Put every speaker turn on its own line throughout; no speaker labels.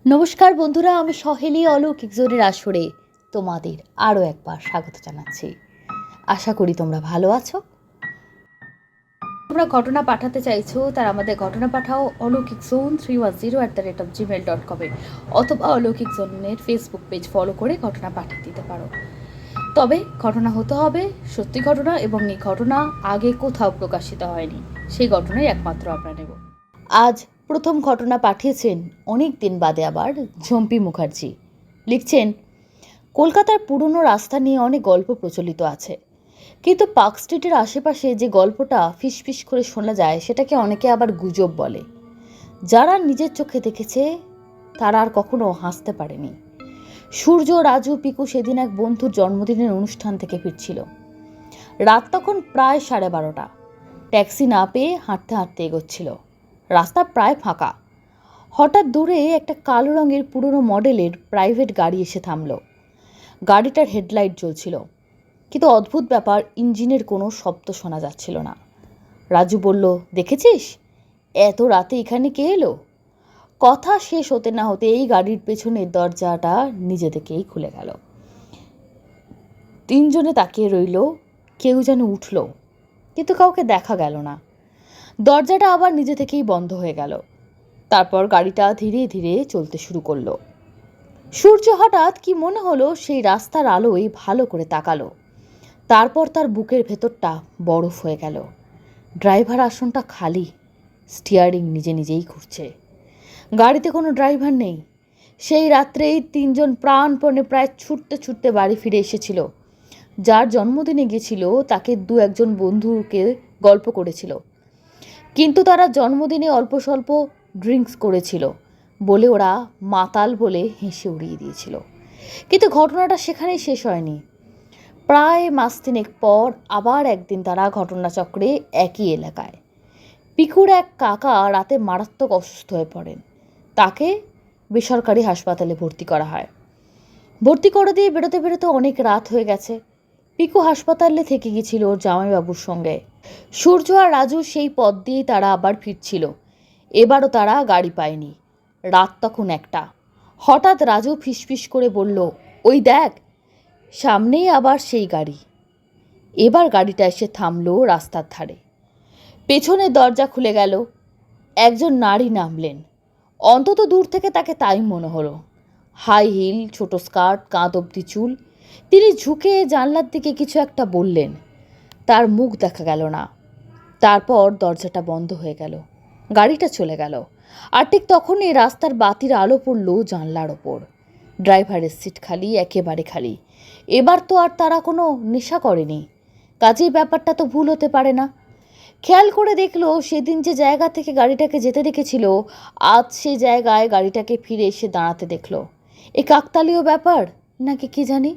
নমস্কার বন্ধুরা, আমি সহেলি অলৌকিক জোরের আসরে তোমাদের আরও একবার স্বাগত জানাচ্ছি। আশা করি তোমরা ভালো আছো। তোমরা ঘটনা পাঠাতে চাইছো, তার আমাদের ঘটনা পাঠাও অলৌকিক জোন 310@gmail.com অথবা অলৌকিক জোনের ফেসবুক পেজ ফলো করে ঘটনা পাঠিয়ে দিতে পারো। তবে ঘটনা হতে হবে সত্যি ঘটনা, এবং এই ঘটনা আগে কোথাও প্রকাশিত হয়নি, সেই ঘটনাই একমাত্র আমরা নেব। আজ প্রথম ঘটনা পাঠিয়েছেন অনেক দিন বাদে আবার ঝম্পি মুখার্জি। লিখছেন, কলকাতার পুরনো রাস্তা নিয়ে অনেক গল্প প্রচলিত আছে, কিন্তু পার্ক স্ট্রিটের আশেপাশে যে গল্পটা ফিসফিস করে শোনা যায় সেটাকে অনেকে আবার গুজব বলে। যারা নিজের চোখে দেখেছে তারা আর কখনো হাসতে পারেনি। সূর্য, রাজু, পিকু সেদিন এক বন্ধুর জন্মদিনের অনুষ্ঠান থেকে ফিরছিল। রাত তখন প্রায় 12:30। ট্যাক্সি না পেয়ে হাঁটতে হাঁটতে এগোচ্ছিল। রাস্তা প্রায় ফাঁকা। হঠাৎ দূরে একটা কালো রঙের পুরনো মডেলের প্রাইভেট গাড়ি এসে থামল। গাড়িটার হেডলাইট জ্বলছিল, কিন্তু অদ্ভুত ব্যাপার, ইঞ্জিনের কোনো শব্দ শোনা যাচ্ছিল না। রাজু বলল, দেখেছিস এত রাতে এখানে কে এলো? কথা শেষ হতে না হতে এই গাড়ির পেছনের দরজাটা নিজে থেকেই খুলে গেল। তিনজনে তাকিয়ে রইল। কেউ যেন উঠল, কিন্তু কাউকে দেখা গেল না। দরজাটা আবার নিজে থেকেই বন্ধ হয়ে গেল। তারপর গাড়িটা ধীরে ধীরে চলতে শুরু করলো। সূর্য হঠাৎ কি মনে হলো সেই রাস্তার আলোয় ভালো করে তাকালো। তারপর তার বুকের ভেতরটা বরফ হয়ে গেল। ড্রাইভার আসনটা খালি, স্টিয়ারিং নিজে নিজেই ঘুরছে। গাড়িতে কোনো ড্রাইভার নেই। সেই রাত্রেই তিনজন প্রাণপণে প্রায় ছুটতে ছুটতে বাড়ি ফিরে এসেছিল। যার জন্মদিনে গেছিল তাকে একজন বন্ধুকে গল্প করেছিল, কিন্তু তারা জন্মদিনে অল্প স্বল্প ড্রিঙ্কস করেছিল বলে ওরা মাতাল বলে হেসে উড়িয়ে দিয়েছিল। কিন্তু ঘটনাটা সেখানেই শেষ হয়নি। প্রায় মাস তিনেক পর আবার একদিন তারা ঘটনাচক্রে একই এলাকায়। পিকুর এক কাকা রাতে মারাত্মক অসুস্থ হয়ে পড়েন। তাকে বেসরকারি হাসপাতালে ভর্তি করা হয়। ভর্তি করে দিয়ে বেরোতে বেরোতে অনেক রাত হয়ে গেছে। পিকু হাসপাতালে থেকে গেছিল ওর জামাইবাবুর সঙ্গে। সূর্য আর রাজু সেই পথ দিয়েই তারা আবার ফিরছিল। এবারও তারা গাড়ি পায়নি। রাত তখন 1টা। হঠাৎ রাজু ফিসফিস করে বলল, ওই দেখ, সামনেই আবার সেই গাড়ি। এবার গাড়িটা এসে থামলো রাস্তার ধারে। পেছনের দরজা খুলে গেল। একজন নারী নামলেন। অন্তত দূর থেকে তাকে তাই মনে হলো। হাই হিল, ছোট স্কার্ট, কাঁধ অবধি চুল। তিনি ঝুঁকে জানলার দিকে কিছু একটা বললেন। তার মুখ দেখা গেল না। তারপর দরজাটা বন্ধ হয়ে গেল। গাড়িটা চলে গেল। আর ঠিক তখনই রাস্তার বাতির আলো পড়ল জানলার ওপর। ড্রাইভারের সিট খালি, একেবারে খালি। এবার তো আর তারা কোনো নেশা করেনি, কাজেই ব্যাপারটা তো ভুল হতে পারে না। খেয়াল করে দেখলো, সেদিন যে জায়গা থেকে গাড়িটাকে যেতে দেখেছিল আজ সে জায়গায় গাড়িটাকে ফিরে এসে দাঁড়াতে দেখলো। এ কাকতালীয় ব্যাপার নাকি কি জানি।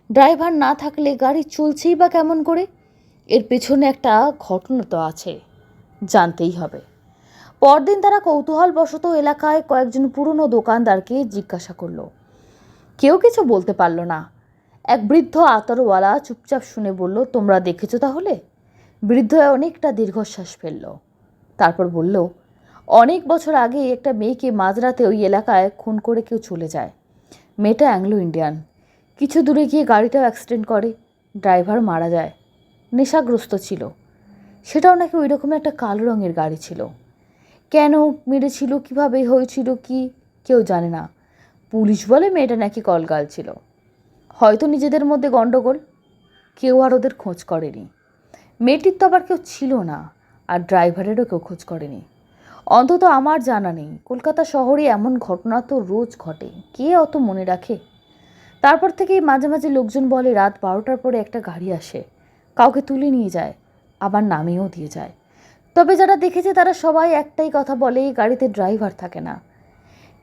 ড্রাইভার না থাকলে গাড়ি চলছেই বা কেমন করে? এর পেছনে একটা ঘটনা তো আছে, জানতেই হবে। পরদিন তারা কৌতূহলবশত এলাকায় কয়েকজন পুরনো দোকানদারকে জিজ্ঞাসা করলো। কেউ কিছু বলতে পারল না। এক বৃদ্ধ আতরওয়ালা চুপচাপ শুনে বলল, তোমরা দেখেছো তাহলে? বৃদ্ধ অনেকটা দীর্ঘশ্বাস ফেলল। তারপর বলল, অনেক বছর আগে একটা মেয়েকে মাঝরাতে ওই এলাকায় খুন করে কেউ চলে যায়। মেয়েটা অ্যাংলো ইন্ডিয়ান। কিছু দূরে গিয়ে গাড়িটাও অ্যাক্সিডেন্ট করে। ড্রাইভার মারা যায়। নেশাগ্রস্ত ছিল। সেটাও নাকি ওই রকম একটা কালো রঙের গাড়ি ছিল। কেন মেরেছিল, কিভাবে হয়েছিল কি কেউ জানে না। পুলিশ বলে মেয়েটা নাকি কলগাল ছিল। হয়তো নিজেদের মধ্যে গণ্ডগোল। কেউ আর ওদের খোঁজ করেনি। মেয়েটির তো আবার কেউ ছিল না, আর ড্রাইভারেরও কেউ খোঁজ করেনি। অন্তত আমার জানা নেই। কলকাতা শহরে এমন ঘটনা তো রোজ ঘটে, কে অত মনে রাখে? তারপর থেকেই মাঝে মাঝে লোকজন বলে রাত 12টার পরে একটা গাড়ি আসে, কাউকে তুলে নিয়ে যায়, আবার নামিয়েও দিয়ে যায়। তবে যারা দেখেছে তারা সবাই একটাই কথা বলে, এই গাড়িতে ড্রাইভার থাকে না।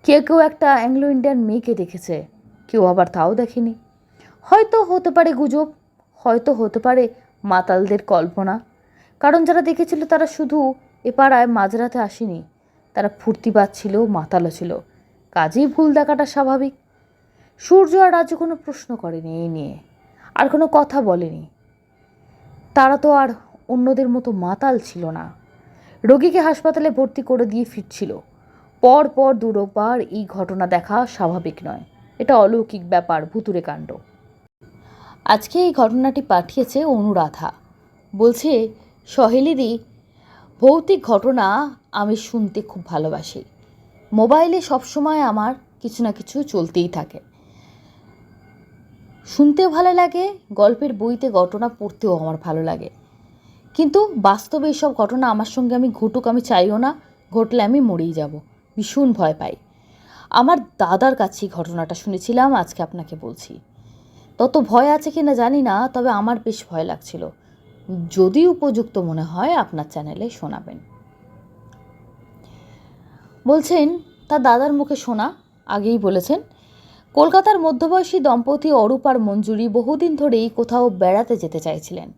কেউ কেউ একটা অ্যাংলো ইন্ডিয়ান মেয়েকে দেখেছে, কেউ আবার তাও দেখেনি। হয়তো হতে পারে গুজব, হয়তো হতে পারে মাতালদের কল্পনা। কারণ যারা দেখেছিল তারা শুধু এ পাড়ায় মাঝরাতে আসেনি, তারা ফুর্তিবাজ ছিল, মাতালও ছিল। কাজেই ভুল দেখাটা স্বাভাবিক। সূর্য আর রাজু কোনো প্রশ্ন করেনি এই নিয়ে, আর কোনো কথা বলেনি। তারা তো আর অন্যদের মতো মাতাল ছিল না। রোগীকে হাসপাতালে ভর্তি করে দিয়ে ফিরছিল। পর পর দুবার এই ঘটনা দেখা স্বাভাবিক নয়, এটা অলৌকিক ব্যাপার, ভুতুরে কাণ্ড। আজকে এই ঘটনাটি পাঠিয়েছে অনুরাধা। বলছে, সহেলিদি, ভৌতিক ঘটনা আমি শুনতে খুব ভালোবাসি। মোবাইলে সবসময় আমার কিছু না কিছু চলতেই থাকে, শুনতেও ভালো লাগে, গল্পের বইতে ঘটনা পড়তেও আমার ভালো লাগে। কিন্তু বাস্তবে এইসব ঘটনা আমার সঙ্গে আমি ঘটুক আমি চাইও না, ঘটলে আমি মরেই যাব, ভীষণ ভয় পাই। আমার দাদার কাছেই ঘটনাটা শুনেছিলাম, আজকে আপনাকে বলছি। তত ভয় আছে কি না জানি না, তবে আমার বেশ ভয় লাগছিল। যদি উপযুক্ত মনে হয় আপনার চ্যানেলে শোনাবেন। বলছেন তার দাদার মুখে শোনা, আগেই বলেছেন, কলকাতার মধ্যবয়সী দম্পতি অরূপ আর মঞ্জুরি বহুদিন ধরেই কোথাও বেড়াতে যেতে চাইছিলেন।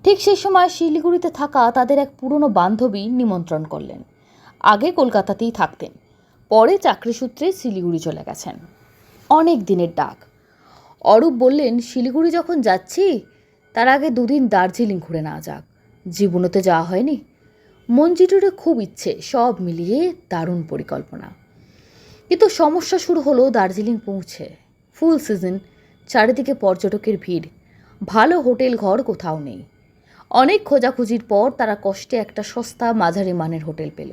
ঠিক সেই সময় শিলিগুড়িতে থাকা তাদের এক পুরনো বান্ধবী নিমন্ত্রণ করলেন। আগে কলকাতাতেই থাকতেন, পরে চাকরি সূত্রে শিলিগুড়ি চলে গেছেন। অনেক দিনের ডাক। অরূপ বললেন, শিলিগুড়ি যখন যাচ্ছি তার আগে দুদিন দার্জিলিং ঘুরে না যাক, জীবনেতে যাওয়া হয়নি। মঞ্জুরিরও খুব ইচ্ছে, সব মিলিয়ে দারুণ পরিকল্পনা। কিন্তু সমস্যা শুরু হলো দার্জিলিং পৌঁছে। ফুল সিজন, চারিদিকে পর্যটকের ভিড়, ভালো হোটেল ঘর কোথাও নেই। অনেক খোঁজাখুঁজির পর তারা কষ্টে একটা সস্তা মাঝারি মানের হোটেল পেল।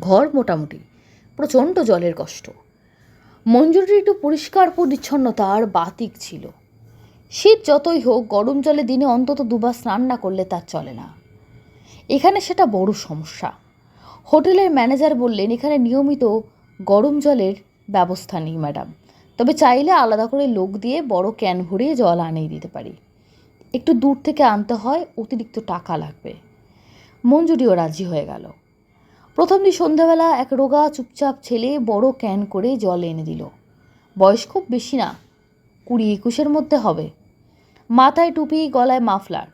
ঘর মোটামুটি, প্রচণ্ড জলের কষ্ট। মঞ্জুরির একটু পরিষ্কার পরিচ্ছন্নতার বাতিক ছিল। শীত যতই হোক, গরম জলে দিনে অন্তত দুবার স্নান না করলে তার চলে না। এখানে সেটা বড় সমস্যা। হোটেলের ম্যানেজার বললেন, এখানে নিয়মিত গরম জলের ব্যবস্থা নেই ম্যাডাম, তবে চাইলে আলাদা করে লোক দিয়ে বড় ক্যান ভরিয়ে জল আনিয়ে দিতে পারি। একটু দূর থেকে আনতে হয়, অতিরিক্ত টাকা লাগবে। মঞ্জুরিও রাজি হয়ে গেল। প্রথম দিন সন্ধ্যাবেলা এক রোগা চুপচাপ ছেলে বড় ক্যান করে জল এনে দিল। বয়স খুব বেশি না, 20-21 মধ্যে হবে। মাথায় টুপি, গলায় মাফলার।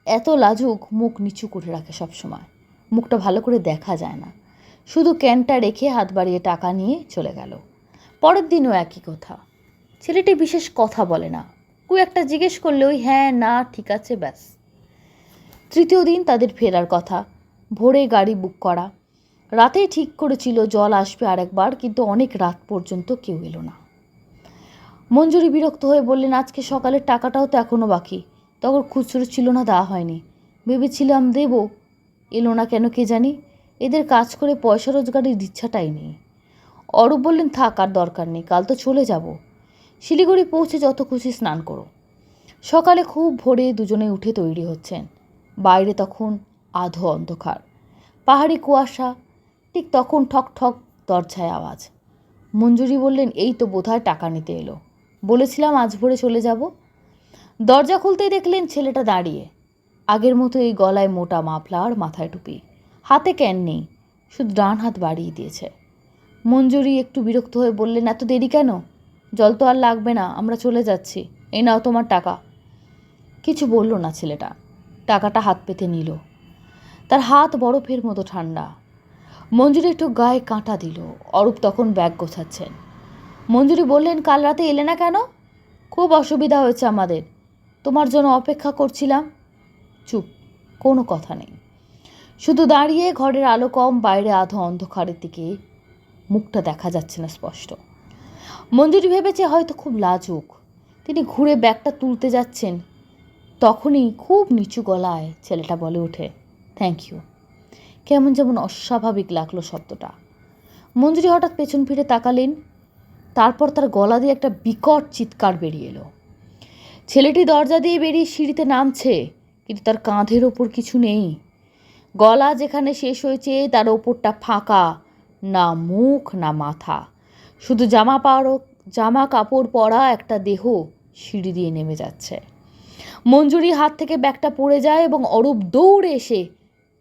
এত লাজুক, মুখ নিচু করে রাখে সবসময়, মুখটা ভালো করে দেখা যায় না। শুধু ক্যানটা রেখে হাত বাড়িয়ে টাকা নিয়ে চলে গেল। পরের দিনও একই কথা। ছেলেটি বিশেষ কথা বলে না, একটা জিজ্ঞেস করলে ওই হ্যাঁ না ঠিক আছে, ব্যাস। তৃতীয় দিন তাদের ফেরার কথা, ভোরে গাড়ি বুক করা। রাতেই ঠিক করেছিল জল আসবে আরেকবার, কিন্তু অনেক রাত পর্যন্ত কেউ এলো না। মঞ্জুরি বিরক্ত হয়ে বললেন, আজকে সকালের টাকাটাও তো এখনও বাকি, তখন খুচরো ছিল না, দেওয়া হয়নি। ভেবেছিলাম দেব, এলো না কেন কে জানি। এদের কাজ করে পয়সা রোজগারের ইচ্ছাটাই নেই। অরূপ বললেন, থাক, আর দরকার নেই, কাল তো চলে যাব। শিলিগুড়ি পৌঁছে যত খুশি স্নান করো। সকালে খুব ভোরে দুজনে উঠে তৈরি হচ্ছেন। বাইরে তখন আধো অন্ধকার, পাহাড়ি কুয়াশা। ঠিক তখন ঠক ঠক দরজায় আওয়াজ। মঞ্জুরি বললেন, এই তো বোধহয় টাকা নিতে এলো, বলেছিলাম আজ ভোরে চলে যাব। দরজা খুলতেই দেখলেন ছেলেটা দাঁড়িয়ে, আগের মতো এই গলায় মোটা মাফলার, মাথায় টুপি, হাতে ক্যান নেই, শুধু ডান হাত বাড়িয়ে দিয়েছে। মঞ্জুরি একটু বিরক্ত হয়ে বললেন, এত দেরি কেন? জল তো আর লাগবে না, আমরা চলে যাচ্ছি, এই নাও তোমার টাকা। কিছু বলল না ছেলেটা, টাকাটা হাত পেতে নিল। তার হাত বরফের মতো ঠান্ডা। মঞ্জুরি একটু গায়ে কাঁটা দিল। অরূপ তখন ব্যাগ গোছাচ্ছেন। মঞ্জুরি বললেন, কাল রাতে এলে না কেন? খুব অসুবিধা হয়েছে আমাদের, তোমার জন্য অপেক্ষা করছিলাম। চুপ, কোনো কথা নেই, শুধু দাঁড়িয়ে। ঘরের আলো কম, বাইরে আধো অন্ধকারের দিকে, মুখটা দেখা যাচ্ছে না স্পষ্ট। মঞ্জুরি ভেবেছে হয়তো খুব লাজুক। তিনি ঘুরে ব্যাগটা তুলতে যাচ্ছেন, তখনই খুব নিচু গলায় ছেলেটা বলে ওঠে, থ্যাংক ইউ। কেমন যেমন অস্বাভাবিক লাগলো শব্দটা। মঞ্জুরি হঠাৎ পেছন ফিরে তাকালেন, তারপর তার গলা দিয়ে একটা বিকট চিৎকার বেরিয়ে এলো। ছেলেটি দরজা দিয়ে বেরিয়ে সিঁড়িতে নামছে, কিন্তু তার কাঁধের ওপর কিছু নেই। গলা যেখানে শেষ হয়েছে তার ওপরটা ফাঁকা, না মুখ না মাথা, শুধু জামা কাপড় পরা একটা দেহ সিঁড়ি দিয়ে নেমে যাচ্ছে। মঞ্জুরি হাত থেকে ব্যাগটা পড়ে যায় এবং অরূপ দৌড়ে এসে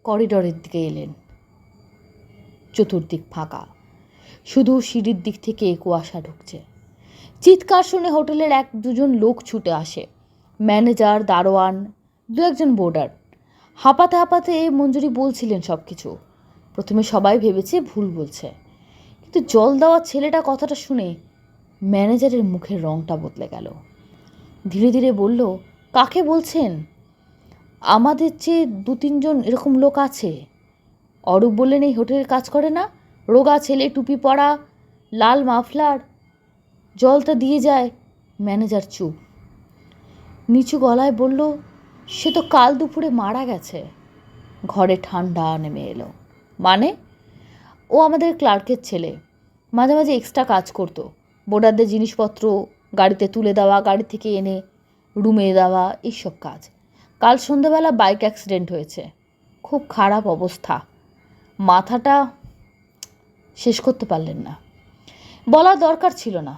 করিডরের দিকে এলেন। চতুর্দিক ফাঁকা, শুধু সিঁড়ির দিক থেকে কুয়াশা ঢুকছে। চিৎকার শুনে হোটেলের 1-2জন লোক ছুটে আসে, ম্যানেজার, দারোয়ান, 2-1জন বোর্ডার। হাঁপাতে হাঁপাতে মঞ্জুরি বলছিলেন সব কিছু। প্রথমে সবাই ভেবেছে ভুল বলছে, কিন্তু জল দেওয়া ছেলেটা কথাটা শুনে ম্যানেজারের মুখের রংটা বদলে গেল। ধীরে ধীরে বলল, কাকে বলছেন? আমাদের চেয়ে 2-3জন এরকম লোক আছে। অরূপ বললেন, এই হোটেলের কাজ করে না, রোগা ছেলে, টুপি পরা, লাল মাফলার। জলটা দিয়ে যায়। ম্যানেজার চুপ। নিচু গলায় বলল, সে তো কাল দুপুরে মারা গেছে। ঘরে ঠান্ডা নেমে এলো। মানে? ও আমাদের ক্লার্কের ছেলে, মাঝে মাঝে এক্সট্রা কাজ করতো। বোর্ডারদের জিনিসপত্র গাড়িতে তুলে দেওয়া, গাড়ি থেকে এনে রুমে দেওয়া, এইসব কাজ। কাল সন্ধ্যাবেলা বাইক অ্যাক্সিডেন্ট হয়েছে, খুব খারাপ অবস্থা। মাথাটা শেষ করতে পারলেন না। বলার দরকার ছিল না।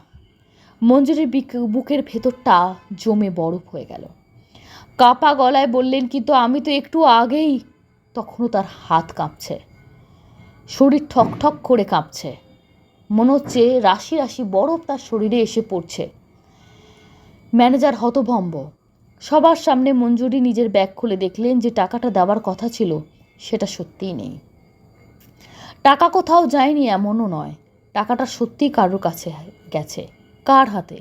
মঞ্জুরির বুকের ভেতরটা জমে বরফ হয়ে গেল। কাঁপা গলায় বললেন, কিন্তু আমি তো একটু আগেই। তখনও তার হাত কাঁপছে, শরীর ঠক ঠক করে কাঁপছে। মনে হচ্ছে রাশি রাশি বরফ তার শরীরে এসে পড়ছে। ম্যানেজার হতভম্ব। সবার সামনে মঞ্জুরি নিজের ব্যাগ খুলে দেখলেন যে টাকাটা দেওয়ার কথা ছিল সেটা সত্যিই নেই। টাকা কোথাও যায়নি এমনও নয়, টাকাটা সত্যিই কারোর কাছে গেছে। কার হাতে?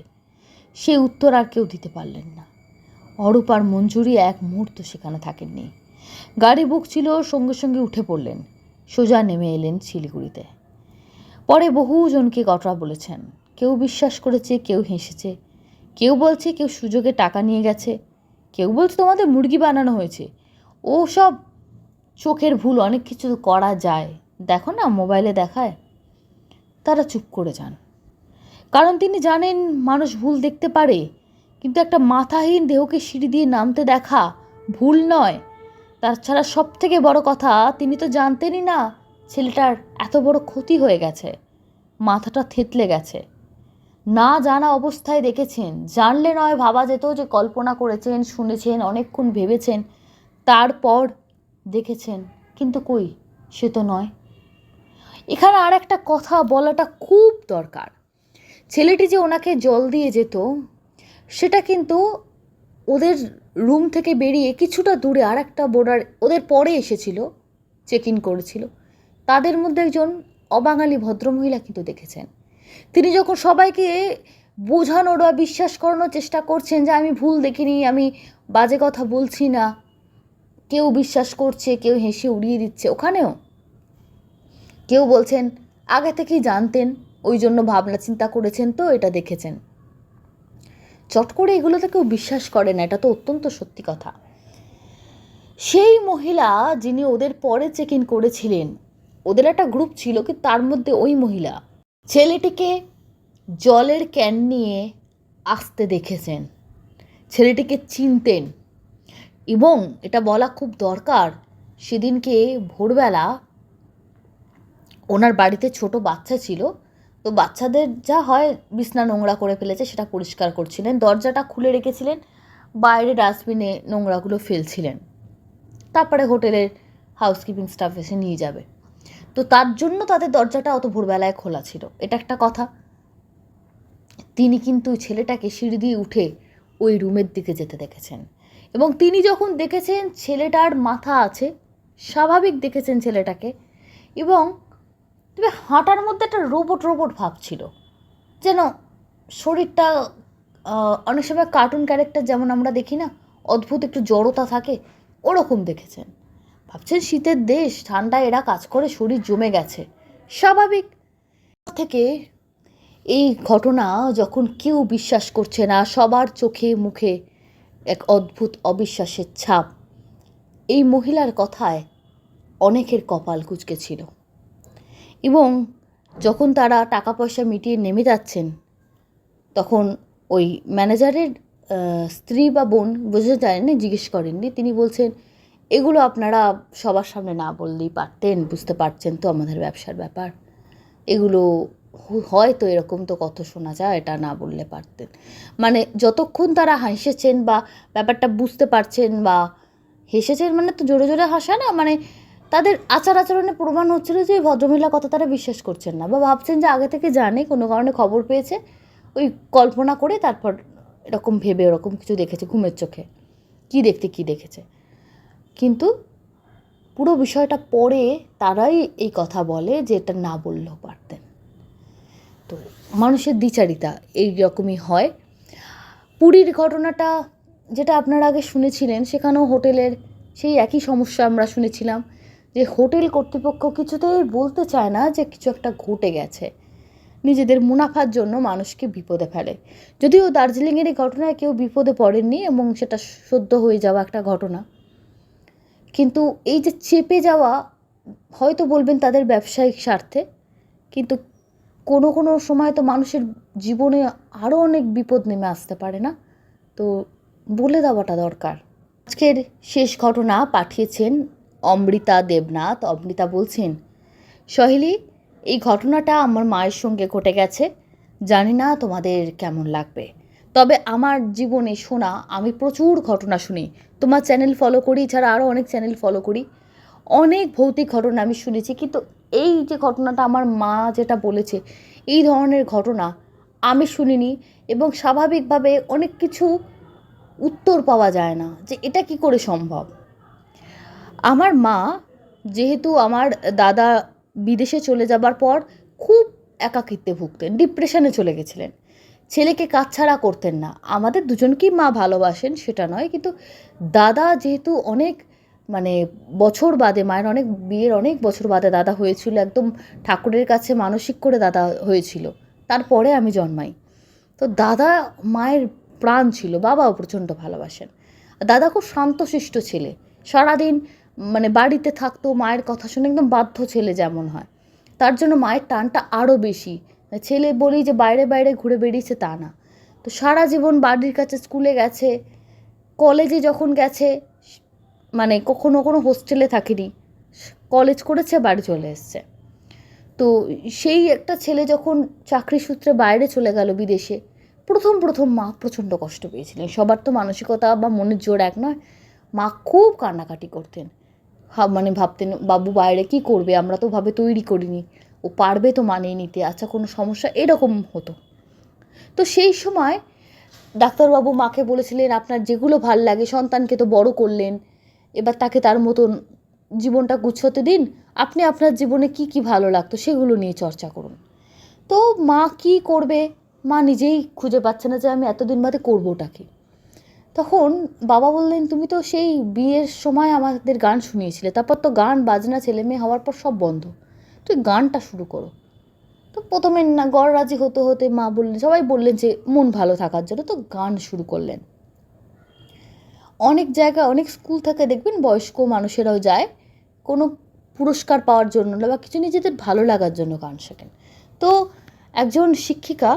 সে উত্তর আর কেউ দিতে পারলেন না। অরূপ আর মঞ্জুরি এক মুহূর্ত সেখানে থাকেননি। গাড়ি বুক ছিল, সঙ্গে সঙ্গে উঠে পড়লেন। সোজা নেমে এলেন শিলিগুড়িতে। পরে বহুজনকে কথা বলেছেন। কেউ বিশ্বাস করেছে, কেউ হেসেছে। কেউ বলছে কেউ সুযোগে টাকা নিয়ে গেছে, কেউ বলছে তোমাদের মুরগি বানানো হয়েছে। ও সব চোখের ভুল, অনেক কিছু করা যায়, দেখো না মোবাইলে দেখায়। তারা চুপ করে যান, কারণ তিনি জানেন মানুষ ভুল দেখতে পারে, কিন্তু একটা মাথাহীন দেহকে সিঁড়ি দিয়ে নামতে দেখা ভুল নয়। তাছাড়া সব থেকে বড় কথা, তিনি তো জানতেনই না ছেলেটার এত বড় ক্ষতি হয়ে গেছে। মাথাটা থেতলে গেছে। না জানা অবস্থায় দেখেছেন, জানলে নয় ভাবা যেত যে কল্পনা করেছেন, শুনেছেন, অনেকক্ষণ ভেবেছেন, তারপর দেখেছেন, কিন্তু কই, সে তো নয়। এখানে আর একটা কথা বলাটা খুব দরকার। ছেলেটি যে ওনাকে জল দিয়ে যেত, সেটা কিন্তু ওদের রুম থেকে বেরিয়ে কিছুটা দূরে আর একটা বোর্ডার ওদের পরে এসেছিল, চেক ইন করেছিল। তাদের মধ্যে একজন অবাঙালি ভদ্রমহিলা কিন্তু দেখেছেন। তিনি যখন সবাইকে বোঝানোর বা বিশ্বাস করানোর চেষ্টা করছেন যে আমি ভুল দেখিনি, আমি বাজে কথা বলছি না, কেউ বিশ্বাস করছে, কেউ হেসে উড়িয়ে দিচ্ছে। ওখানেও কেউ বলছেন আগে থেকেই জানতেন, ওই জন্য ভাবনা চিন্তা করেছেন, তো এটা দেখেছেন। চট করে এগুলোতে কেউ বিশ্বাস করে না, এটা তো অত্যন্ত সত্যি কথা। সেই মহিলা যিনি ওদের পরে চেক ইন করেছিলেন, ওদের একটা গ্রুপ ছিল, কিন্তু তার মধ্যে ওই মহিলা ছেলেটিকে জলের ক্যান নিয়ে আসতে দেখেছেন। ছেলেটিকে চিনতেন। এবং এটা বলা খুব দরকার, সেদিনকে ভোরবেলা ওনার বাড়িতে ছোট বাচ্চা ছিল, তো বাচ্চাদের যা হয় বিছনা নোংরা করে ফেলেছে সেটা পরিষ্কার করছিলেন, দরজাটা খুলে রেখেছিলেন, বাইরে ডাস্টবিনে নোংরাগুলো ফেলছিলেন, তারপরে হোটেলের হাউসকিপিং স্টাফ এসে নিয়ে যাবে। তো তার জন্য তাদের দরজাটা অত ভোরবেলায় খোলা ছিল, এটা একটা কথা। তিনি কিন্তু ছেলেটাকে সিঁড়ি দিয়ে উঠে ওই রুমের দিকে যেতে দেখেছেন। এবং তিনি যখন দেখেছেন ছেলেটার মাথা আছে, স্বাভাবিক দেখেছেন ছেলেটাকে, এবং তবে হাঁটার মধ্যে একটা রোবট রোবট ভাব ছিল, যেন শরীরটা অনেক সময় কার্টুন ক্যারেক্টার যেমন আমরা দেখি না, অদ্ভুত একটু জড়তা থাকে, ওরকম দেখেছেন। ভাবছেন শীতের দেশ, ঠান্ডায় এরা কাজ করে, শরীর জমে গেছে, স্বাভাবিক। থেকে এই ঘটনা যখন কেউ বিশ্বাস করছে না, সবার চোখে মুখে এক অদ্ভুত অবিশ্বাসের ছাপ। এই মহিলার কথায় অনেকের কপাল কুঁচকে ছিল। এবং যখন তারা টাকা পয়সা মিটিয়ে নেমে যাচ্ছেন, তখন ওই ম্যানেজারের স্ত্রী বা বোন বুঝতে চায়নি, জিজ্ঞেস করেননি, তিনি বলছেন এগুলো আপনারা সবার সামনে না বললেই পারতেন, বুঝতে পারছেন তো আমাদের ব্যবসার ব্যাপার, এগুলো হয়তো এরকম তো কত শোনা যায়, এটা না বললে পারতেন। মানে যতক্ষণ তারা হেসেছেন বা ব্যাপারটা বুঝতে পারছেন বা হেসেছেন, মানে তো জোরে জোরে হাসা না, মানে তাদের আচার আচরণে প্রমাণ হচ্ছিল যে এই ভদ্রমহিলার কথা তারা বিশ্বাস করছেন না, বা ভাবছেন যে আগে থেকে জানে, কোনো কারণে খবর পেয়েছে, ওই কল্পনা করে তারপর এরকম ভেবে ওরকম কিছু দেখেছে ঘুমের চোখে, কি দেখেছে। কিন্তু পুরো বিষয়টা পরে তারাই এই কথা বলে যে এটা না বললেও পারতেন। তো মানুষের দ্বিচারিতা এই রকমই হয়। পুরীর ঘটনাটা যেটা আপনারা আগে শুনেছিলেন, সেখানেও হোটেলের সেই একই সমস্যা আমরা শুনেছিলাম, যে হোটেল কর্তৃপক্ষ কিছুতেই বলতে চায় না যে কিছু একটা ঘটে গেছে, নিজেদের মুনাফার জন্য মানুষকে বিপদে ফেলে। যদিও দার্জিলিংয়ের এই ঘটনায় কেউ বিপদে পড়েননি এবং সেটা সদ্য হয়ে যাওয়া একটা ঘটনা, কিন্তু এই যে চেপে যাওয়া, হয়তো বলবেন তাদের ব্যবসায়িক স্বার্থে, কিন্তু কোনো কোনো সময় তো মানুষের জীবনে আরও অনেক বিপদ নেমে আসতে পারে না, তো বলে দেওয়াটা দরকার। আজকের শেষ ঘটনা পাঠিয়েছেন অমৃতা দেবনাথ। অমৃতা বলছেন, সহেলি, এই ঘটনাটা আমার মায়ের সঙ্গে ঘটে গেছে, জানি না তোমাদের কেমন লাগবে, তবে আমার জীবনে শোনা, আমি প্রচুর ঘটনা শুনি, তোমার চ্যানেল ফলো করি, এছাড়া আরও অনেক চ্যানেল ফলো করি, অনেক ভৌতিক ঘটনা আমি শুনেছি, কিন্তু এই যে ঘটনাটা আমার মা যেটা বলেছে, এই ধরনের ঘটনা আমি শুনিনি। এবং স্বাভাবিকভাবে অনেক কিছু উত্তর পাওয়া যায় না যে এটা কি করে সম্ভব। আমার মা, যেহেতু আমার দাদা বিদেশে চলে যাবার পর খুব একাকিত্বে ভুগতেন, ডিপ্রেশনে চলে গেছিলেন, ছেলেকে কাছছাড়া করতেন না। আমাদের দুজনকেই মা ভালোবাসেন সেটা নয়, কিন্তু দাদা যেহেতু অনেক মানে বছর বাদে, মায়ের অনেক বিয়ের অনেক বছর বাদে দাদা হয়েছিল, একদম ঠাকুরের কাছে মানসিক করে দাদা হয়েছিল, তারপরে আমি জন্মাই। তো দাদা মায়ের প্রাণ ছিল, বাবাও প্রচণ্ড ভালোবাসেন। দাদা খুব শান্তশিষ্ট ছেলে, সারাদিন মানে বাড়িতে থাকতো, মায়ের কথা শুনে একদম বাধ্য ছেলে যেমন হয়, তার জন্য মায়ের টানটা আরও বেশি। ছেলে বলি যে বাইরে বাইরে ঘুরে বেরিয়েছে তা না, তো সারা জীবন বাড়ির কাছে স্কুলে গেছে, কলেজে যখন গেছে, মানে কখনো কোনো হোস্টেলে থাকেনি, কলেজ করেছে, বাড়ি চলে এসছে। তো সেই একটা ছেলে যখন চাকরি সূত্রে বাইরে চলে গেল বিদেশে, প্রথম প্রথম মা প্রচণ্ড কষ্ট পেয়েছিলেন। সবার তো মানসিকতা বা মনের জোর এক নয়। মা খুব কান্নাকাটি করতেন, মানে ভাবতেন বাবু বাইরে কি করবে, আমরা তো ভাবে তৈরি করিনি, ও পারবে তো মানিয়ে নিতে, আচ্ছা কোনো সমস্যা, এরকম হতো। তো সেই সময় ডাক্তারবাবু মাকে বলেছিলেন, আপনার যেগুলো ভাল লাগে, সন্তানকে তো বড় করলেন, এবার তাকে তার মতন জীবনটা গুছোতে দিন, আপনি আপনার জীবনে কি কি ভালো লাগতো সেগুলো নিয়ে চর্চা করুন। তো মা কি করবে, মা নিজেই খুঁজে পাচ্ছে না যে আমি এতদিন বাদে করবোটা কি। তখন বাবা বললেন, তুমি তো সেই বিয়ের সময় আমাদের গান শুনিয়েছিলে, তারপর তো গান বাজনা ছেলে মেয়ে হওয়ার পর সব বন্ধ, তুই গানটা শুরু করো। তো প্রথমে না গড়রাজি হতে হতে মা বললেন, সবাই বললেন যে মন ভালো থাকার জন্য, তো গান শুরু করলেন। অনেক জায়গা, অনেক স্কুল থেকে দেখবেন বয়স্ক মানুষেরাও যায় কোনো পুরস্কার পাওয়ার জন্য বা কিছু নিজেদের ভালো লাগার জন্য গান শেখেন। তো একজন শিক্ষিকা,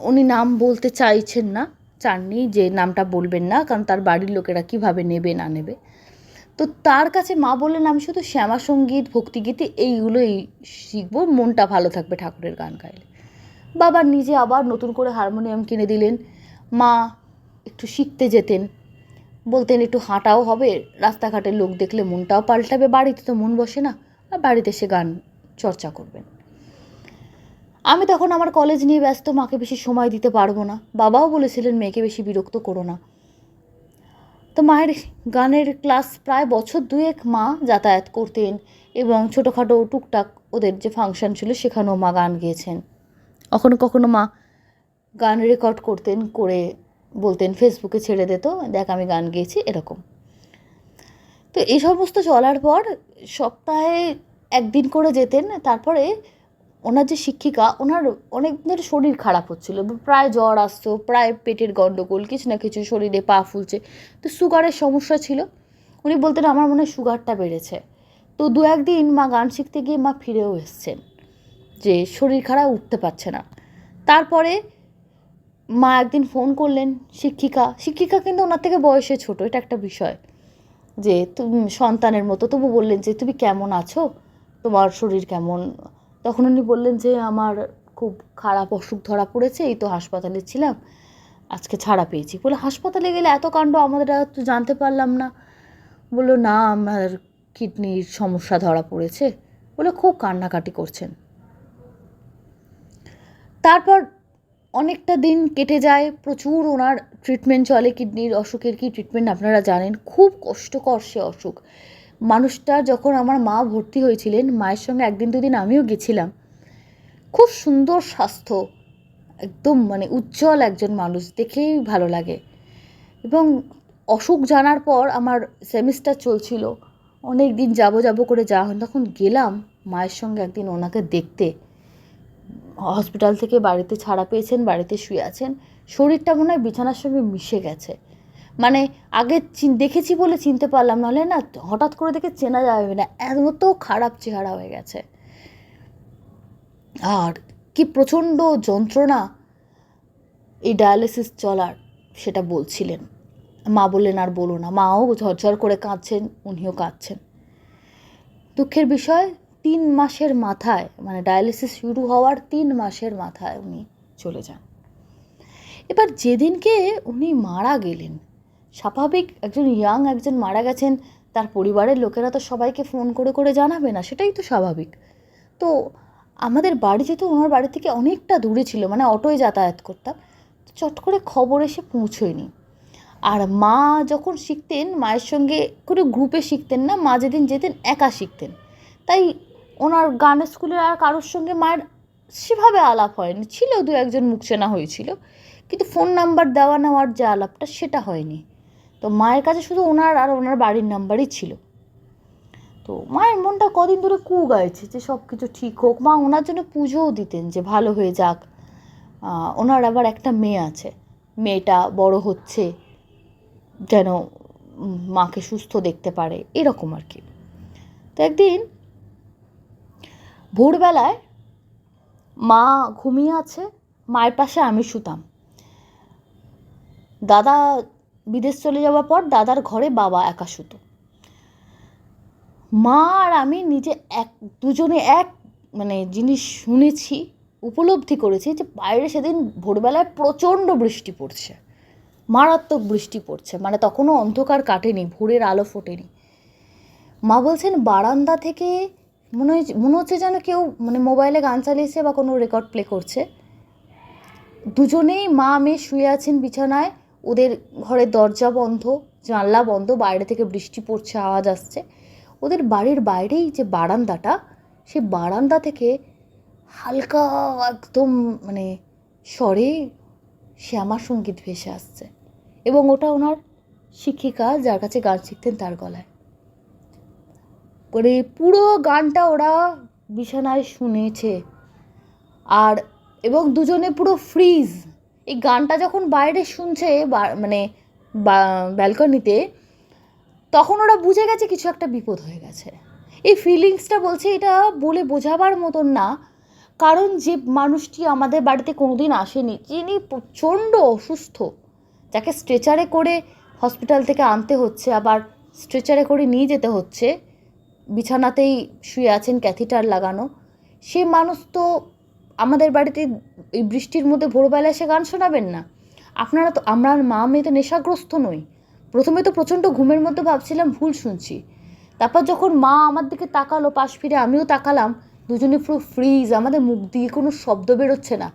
উনি নাম বলতে চাইছেন না, চাননি যে নামটা বলবেন না, কারণ তার বাড়ির লোকেরা কীভাবে নেবে না নেবে, তো তার কাছে মা বললেন, আমি শুধু শ্যামা সঙ্গীত, ভক্তিগীতি এইগুলোই শিখবো, মনটা ভালো থাকবে ঠাকুরের গান গাইলে। বাবা নিজে আবার নতুন করে হারমোনিয়াম কিনে দিলেন। মা একটু শিখতে যেতেন, বলতেন একটু হাঁটাও হবে, রাস্তাঘাটের লোক দেখলে মনটাও পাল্টাবে, বাড়িতে তো মন বসে না, আর বাড়িতে সে গান চর্চা করবেন। আমি তখন আমার কলেজ নিয়ে ব্যস্ত, মাকে বেশি সময় দিতে পারবো না, বাবাও বলেছিলেন মেয়েকে বেশি বিরক্ত করো না। তো মায়ের গানের ক্লাস প্রায় বছর দুয়েক মা যাতায়াত করতেন, এবং ছোটোখাটো টুকটাক ওদের যে ফাংশন ছিল সেখানেও মা গান গেয়েছেন। কখনো কখনো মা গান রেকর্ড করতেন, করে বলতেন ফেসবুকে ছেড়ে দিত, দেখ আমি গান গেয়েছি, এরকম। তো এই সমস্ত চলার পর সপ্তাহে একদিন করে যেতেন। তারপরে ওনার যে শিক্ষিকা, ওনার অনেক ধরে শরীর খারাপ হচ্ছিল, প্রায় জ্বর আসতো, প্রায় পেটের গণ্ডগোল, কিছু না কিছু, শরীরে পা ফুলছে, তো সুগারের সমস্যা ছিল। উনি বলতেন আমার মনে হয় সুগারটা বেড়েছে। তো দু একদিন মা গান শিখতে গিয়ে মা ফিরেও এসছেন যে শরীর খারাপ, উঠতে পারছে না। তারপরে মা একদিন ফোন করলেন, শিক্ষিকা কিন্তু ওনার থেকে বয়সে ছোট, এটা একটা বিষয়, যে তুমি সন্তানের মতো, তবু বললেন যে তুমি কেমন আছো, তোমার শরীর কেমন। তখন উনি বললেন যে আমার খুব খারাপ অসুখ ধরা পড়েছে, এই তো হাসপাতালে ছিলাম, আজকে ছাড়া পেয়েছি। বলে হাসপাতালে গেলে এত কাণ্ড, আমাদের তো জানতে পারলাম না। বললো না, আমার কিডনির সমস্যা ধরা পড়েছে, বলে খুব কান্নাকাটি করছেন। তারপর অনেকটা দিন কেটে যায়, প্রচুর ওনার ট্রিটমেন্ট চলে, কিডনির অসুখের কী ট্রিটমেন্ট আপনারা জানেন, খুব কষ্টকর সে অসুখ। মানুষটা যখন আমার মা ভর্তি হয়েছিলেন, মায়ের সঙ্গে একদিন দুদিন আমিও গেছিলাম, খুব সুন্দর স্বাস্থ্য, একদম মানে উজ্জ্বল একজন মানুষ, দেখেই ভালো লাগে। এবং অসুখ জানার পর আমার সেমিস্টার চলছিল, অনেক দিন যাবো করে যাওয়া হয়, তখন গেলাম মায়ের সঙ্গে একদিন ওনাকে দেখতে। হসপিটাল থেকে বাড়িতে ছাড়া পেয়েছেন, বাড়িতে শুয়ে আছেন, শরীরটা মনে হয় বিছানার সঙ্গে মিশে গেছে। মানে আগে দেখেছি বলে চিনতে পারলাম, নাহলে না হঠাৎ করে দেখে চেনা যাবে না, এত খারাপ চেহারা হয়ে গেছে। আর কি প্রচণ্ড যন্ত্রণা এই ডায়ালিসিস চলার, সেটা বলছিলেন। মা বললেন আর বলো না, মাও ঝরঝর করে কাঁদছেন, উনিও কাঁদছেন। দুঃখের বিষয় 3 মাসের মাথায়, মানে ডায়ালিসিস শুরু হওয়ার 3 মাসের মাথায় উনি চলে যান। এবার যেদিনকে উনি মারা গেলেন, স্বাভাবিক একজন একজন মারা গেছেন, তার পরিবারের লোকেরা তো সবাইকে ফোন করে জানাবে না, সেটাই তো স্বাভাবিক। তো আমাদের বাড়ি যেহেতু ওনার বাড়ি থেকে অনেকটা দূরে ছিল, মানে অটোয় যাতায়াত করতাম, চট করে খবর এসে পৌঁছয়নি। আর মা যখন শিখতেন, মায়ের সঙ্গে কোনো গ্রুপে শিখতেন না, মা যেদিন যেতেন একা শিখতেন। তাই ওনার গান স্কুলের আর কারোর সঙ্গে মায়ের সেভাবে আলাপ হয়নি, ছিল 2-1জন মুখ চেনা হয়েছিল, কিন্তু ফোন নাম্বার দেওয়া নেওয়ার যে আলাপটা সেটা হয়নি। তো মায়ের কাছে শুধু ওনার আর ওনার বাড়ির নাম্বারই ছিল। তো মায়ের মনটা কদিন ধরে গাইছে যে সব কিছু ঠিক হোক। মা ওনার জন্য পুজোও দিতেন যে ভালো হয়ে যাক। ওনার আবার একটা মেয়ে আছে, মেয়েটা বড় হচ্ছে, যেন মাকে সুস্থ দেখতে পারে, এরকম আর কি। তো একদিন ভোরবেলায় মা ঘুমিয়ে আছে, মায়ের পাশে আমি শুতাম। দাদা বিদেশ চলে যাওয়ার পর দাদার ঘরে বাবা একা শুতো। মা আর আমি নিজে দুজনে মানে জিনিস শুনেছি, উপলব্ধি করেছি যে বাইরে সেদিন ভোরবেলায় প্রচণ্ড বৃষ্টি পড়ছে, মারাত্মক বৃষ্টি পড়ছে, মানে তখনও অন্ধকার কাটেনি, ভোরের আলো ফোটেনি। মা বলছেন বারান্দা থেকে মনে হচ্ছে যেন কেউ মানে মোবাইলে গান চালিয়েছে বা কোনো রেকর্ড প্লে করছে। দুজনেই মা মেয়ে শুয়ে আছেন বিছানায়, ওদের ঘরের দরজা বন্ধ, জানলা বন্ধ, বাইরে থেকে বৃষ্টি পড়ছে, আওয়াজ আসছে। ওদের বাড়ির বাইরেই যে বারান্দাটা, সে বারান্দা থেকে হালকা একদম মানে স্বরে শ্যামা সঙ্গীত ভেসে আসছে, এবং ওটা ওনার শিক্ষিকা যার কাছে গান শিখতেন তার গলায়। করে পুরো গানটা ওরা বিছানায় শুনেছে। আর এবং দুজনে পুরো ফ্রিজ। এই গানটা যখন বাইরে শুনছে মানে ব্যালকনিতে, তখন ওরা বুঝে গেছে কিছু একটা বিপদ হয়ে গেছে। এই ফিলিংসটা বলছে এটা বলে বোঝাবার মতন না, কারণ যে মানুষটি আমাদের বাড়িতে কোনোদিন আসেনি, যিনি প্রচণ্ড অসুস্থ, যাকে স্ট্রেচারে করে হসপিটাল থেকে আনতে হচ্ছে, আবার স্ট্রেচারে করে নিয়ে যেতে হচ্ছে, বিছানাতেই শুয়ে আছেন ক্যাথিটার লাগানো, সে মানুষ তো আমাদের বাড়িতে এই বৃষ্টির মধ্যে ভোরবেলা এসে গান শোনাবেন না। আপনারা তো, আমরা মা মেয়ে তো নেশাগ্রস্ত নই। প্রথমে তো প্রচণ্ড ঘুমের মধ্যে ভাবছিলাম ভুল শুনছি, তারপর যখন মা আমার দিকে তাকালো, পাশ ফিরে আমিও তাকালাম, দুজনে পুরো ফ্রিজ, আমাদের মুখ দিয়ে কোনো শব্দ বেরোচ্ছে না,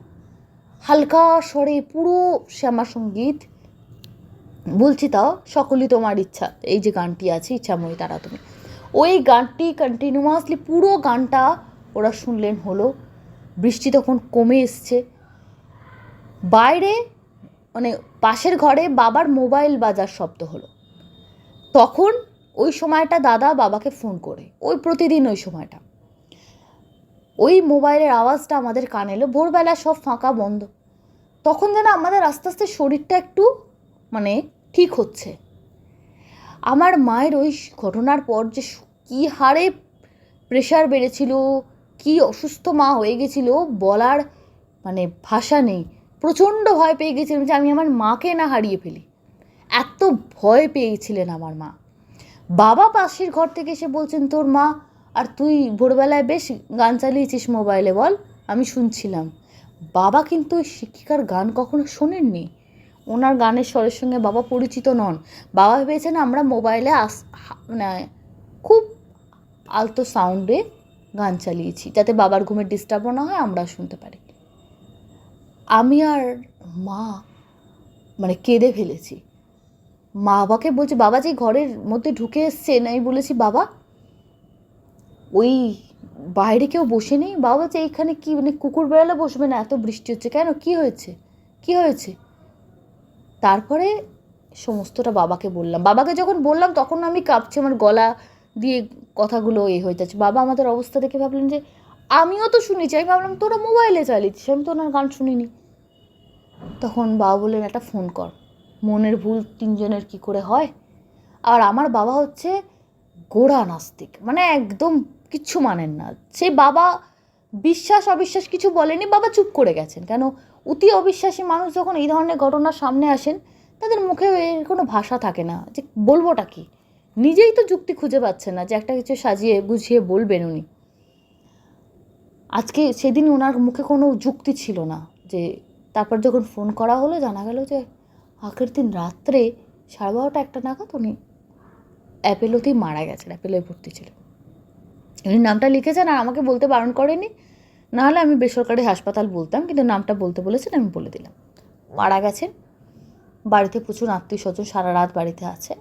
হালকা স্বরে পুরো শ্যামা সঙ্গীত। বলছি তাও সকলই তোমার ইচ্ছা, এই যে গানটি আছে, ইচ্ছাময়ী তারা তুমি, ওই গানটি কন্টিনিউয়াসলি পুরো গানটা ওরা শুনলেন। হলো বৃষ্টি তখন কমে এসছে। বাইরে মানে পাশের ঘরে বাবার মোবাইল বাজার শব্দ হলো। তখন ওই সময়টা দাদা বাবাকে ফোন করে, ওই প্রতিদিন ওই সময়টা ওই মোবাইলের আওয়াজটা আমাদের কানে এলো। ভোরবেলা সব ফাঁকা, বন্ধ। তখন যেন আমাদের আস্তে আস্তে শরীরটা একটু মানে ঠিক হচ্ছে। আমার মায়ের ওই ঘটনার পর যে কী হারে প্রেশার বেড়েছিল, কি অসুস্থ মা হয়ে গেছিল, বলার মানে ভাষা নেই। প্রচণ্ড ভয় পেয়ে গেছিলাম যে আমি আমার মাকে না হারিয়ে ফেলি, এত ভয় পেয়েছিলেন আমার মা। বাবা পাশের ঘর থেকে এসে বলছেন, তোর মা আর তুই ভোরবেলায় বেশ গান চালিয়েছিস মোবাইলে, বল, আমি শুনছিলাম। বাবা কিন্তু ওই শিক্ষিকার গান কখনো শোনেননি, ওনার গানের স্বরের সঙ্গে বাবা পরিচিত নন। বাবা ভেবেছেন আমরা মোবাইলে মানে খুব আলতো সাউন্ডে গান চালিয়েছি, যাতে বাবার ঘুমের ডিস্টার্বও না হয়, আমরা শুনতে পারি। আমি আর মা মানে কেঁদে ফেলেছি। মা বাবাকে বলছি, বাবা যে ঘরের মধ্যে ঢুকে এসছেন, আমি বলেছি বাবা ওই বাইরে কেউ বসে নেই? বাবা যে এইখানে কি মানে কুকুর বেড়ালে বসবে না, এত বৃষ্টি হচ্ছে কেন, কি হয়েছে, কি হয়েছে? তারপরে সমস্তটা বাবাকে বললাম। বাবাকে যখন বললাম তখন আমি কাঁপছি, আমার গলা দিয়ে কথাগুলো হয়ে যাচ্ছে। বাবা আমাদের অবস্থা দেখে ভাবলেন যে আমিও তো শুনেছি, আমি ভাবলাম তোরা মোবাইলে চালিয়েছিস, আমি তো ওনার গান শুনিনি। তখন বাবা বললেন একটা ফোন কর, মনের ভুল তিনজনের কি করে হয়। আর আমার বাবা হচ্ছে গোড়া নাস্তিক, মানে একদম কিচ্ছু মানেন না। সেই বাবা বিশ্বাস অবিশ্বাস কিছু বলেনি, বাবা চুপ করে গেছেন। কেন, অতি অবিশ্বাসী মানুষ যখন এই ধরনের ঘটনার সামনে আসেন, তাদের মুখে এর কোনো ভাষা থাকে না যে বলবোটা কি। নিজেই তো যুক্তি খুঁজে পাচ্ছেন না যে একটা কিছু সাজিয়ে গুছিয়ে বলবেন উনি। আজকে সেদিন ওনার মুখে কোনো যুক্তি ছিল না। যে তারপর যখন ফোন করা হলো, জানা গেল যে আগের দিন রাত্রে 12:30 একটা নাগাদ উনি অ্যাপেলোতেই মারা গেছেন, অ্যাপেলোয় ভর্তি ছিলেন। উনি নামটা লিখেছেন আর আমাকে বলতে বারণ করেনি, নাহলে আমি বেসরকারি হাসপাতাল বলতাম, কিন্তু নামটা বলতে বলেছেন, আমি বলে দিলাম। মারা গেছেন, বাড়িতে প্রচুর আত্মীয় স্বজন সারা রাত বাড়িতে আছে,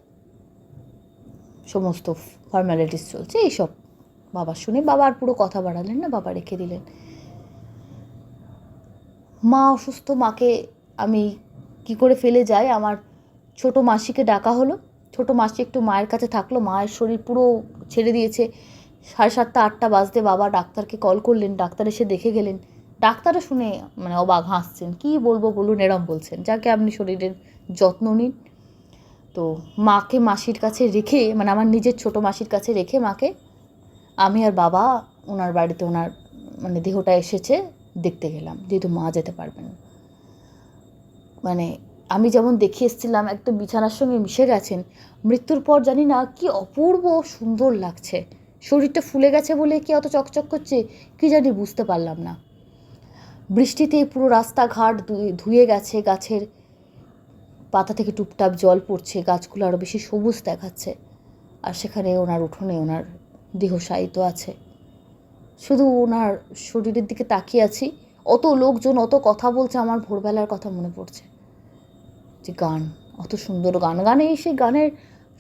সমস্ত ফর্ম্যালিটিস চলছে এইসব। বাবা শুনে বাবা আর পুরো কথা বাড়ালেন না, বাবা রেখে দিলেন। মা অসুস্থ, মাকে আমি কি করে ফেলে যাই। আমার ছোট মাসিকে ডাকা হলো, ছোট মাসি একটু মায়ের কাছে থাকলো, মায়ের শরীর পুরো ছেড়ে দিয়েছে। 7:30 8টা বাজতে বাবা ডাক্তারকে কল করলেন, ডাক্তার এসে দেখে গেলেন। ডাক্তারও শুনে মানে অবাক, হাসছেন, কী বলবো বলুন, এরম বলছেন, যাকে আপনি শরীরের যত্ন নিন। তো মাকে মাসির কাছে রেখে, মানে আমার নিজের ছোট মাসির কাছে রেখে মাকে আমি আর বাবা ওনার বাড়িতে, ওনার মানে দেহটা এসেছে দেখতে গেলাম, যেহেতু মা যেতে পারবেন না। মানে আমি যেমন দেখে এসেছিলাম, একদম বিছানার সঙ্গে মিশে গেছেন। মৃত্যুর পর জানি না কি অপূর্ব সুন্দর লাগছে, শরীরটা ফুলে গেছে বলে কি অত চকচক করছে কি জানি বুঝতে পারলাম না। বৃষ্টিতে পুরো রাস্তাঘাট ধুয়ে গেছে, গাছের পাতা থেকে টুপটাপ জল পড়ছে, গাছগুলো আরও বেশি সবুজ দেখাচ্ছে। আর সেখানে ওনার উঠোনে ওনার দেহ শায়িত আছে। শুধু ওনার শরীরের দিকে তাকিয়ে আছি, অত লোকজন অত কথা বলছে, আমার ভোরবেলার কথা মনে পড়ছে। যে গান, অত সুন্দর গান, গানে সেই গানের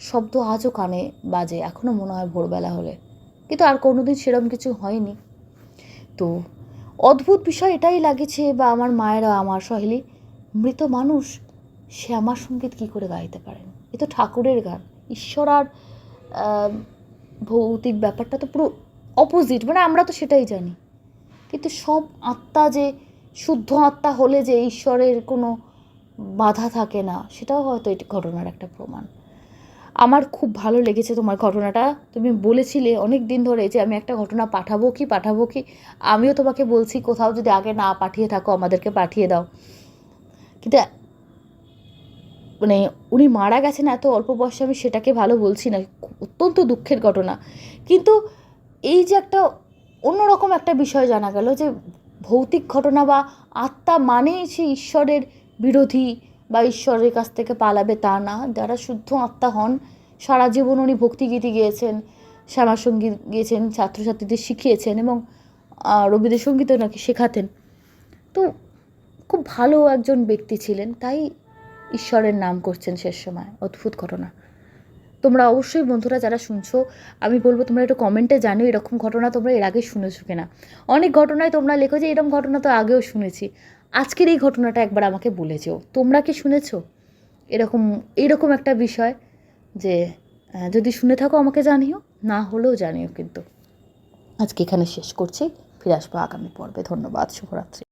শব্দ আজও কানে বাজে, এখনও মনে হয় ভোরবেলা হলে। কিন্তু আর কোনোদিন সেরকম কিছু হয়নি। তো অদ্ভুত বিষয় এটাই লাগেছে, বা আমার মায়েরা, আমার সহেলি, মৃত মানুষ সে আমার সঙ্গীত কী করে গাইতে পারেন। এ তো ঠাকুরের গান, ঈশ্বর আর ভৌতিক ব্যাপারটা তো পুরো অপোজিট, মানে আমরা তো সেটাই জানি। কিন্তু সব আত্মা যে শুদ্ধ আত্মা হলে যে ঈশ্বরের কোনো বাধা থাকে না, সেটাও হয়তো এই ঘটনার একটা প্রমাণ। আমার খুব ভালো লেগেছে তোমার ঘটনাটা। তুমি বলেছিলে অনেক দিন ধরে যে আমি একটা ঘটনা পাঠাবো কি। আমিও তোমাকে বলছি, কোথাও যদি আগে না পাঠিয়ে থাকো আমাদেরকে পাঠিয়ে দাও। কিন্তু মানে উনি মারা গেছেন এত অল্প বয়সে, আমি সেটাকে ভালো বলছি না, অত্যন্ত দুঃখের ঘটনা। কিন্তু এই যে একটা অন্যরকম একটা বিষয় জানা গেল যে ভৌতিক ঘটনা বা আত্মা মানেই সে ঈশ্বরের বিরোধী বা ঈশ্বরের কাছ থেকে পালাবে তা না। যারা শুদ্ধ আত্মা হন, সারা জীবন উনি ভক্তিগীতি গেয়েছেন, শ্যামাসঙ্গীত গিয়েছেন, ছাত্রছাত্রীদের শিখিয়েছেন এবং রবীন্দ্রসঙ্গীতও নাকি শেখাতেন। তো খুব ভালো একজন ব্যক্তি ছিলেন, তাই ঈশ্বরের নাম করছেন শেষ সময়। অদ্ভুত ঘটনা। তোমরা অবশ্যই বন্ধুরা যারা শুনছো, আমি বলবো তোমরা একটু কমেন্টে জানিও এরকম ঘটনা তোমরা এর আগে শুনেছো কিনা। অনেক ঘটনায় তোমরা লেখো যে এরকম ঘটনা তো আগেও শুনেছি। আজকের এই ঘটনাটা একবার আমাকে বলে যেও, তোমরা কি শুনেছো এইরকম একটা বিষয়। যে যদি শুনে থাকো আমাকে জানিও, না হলেও জানিও। কিন্তু আজকে এখানে শেষ করছি, ফিরে আসবো আগামী পর্বে। ধন্যবাদ, শুভরাত্রি।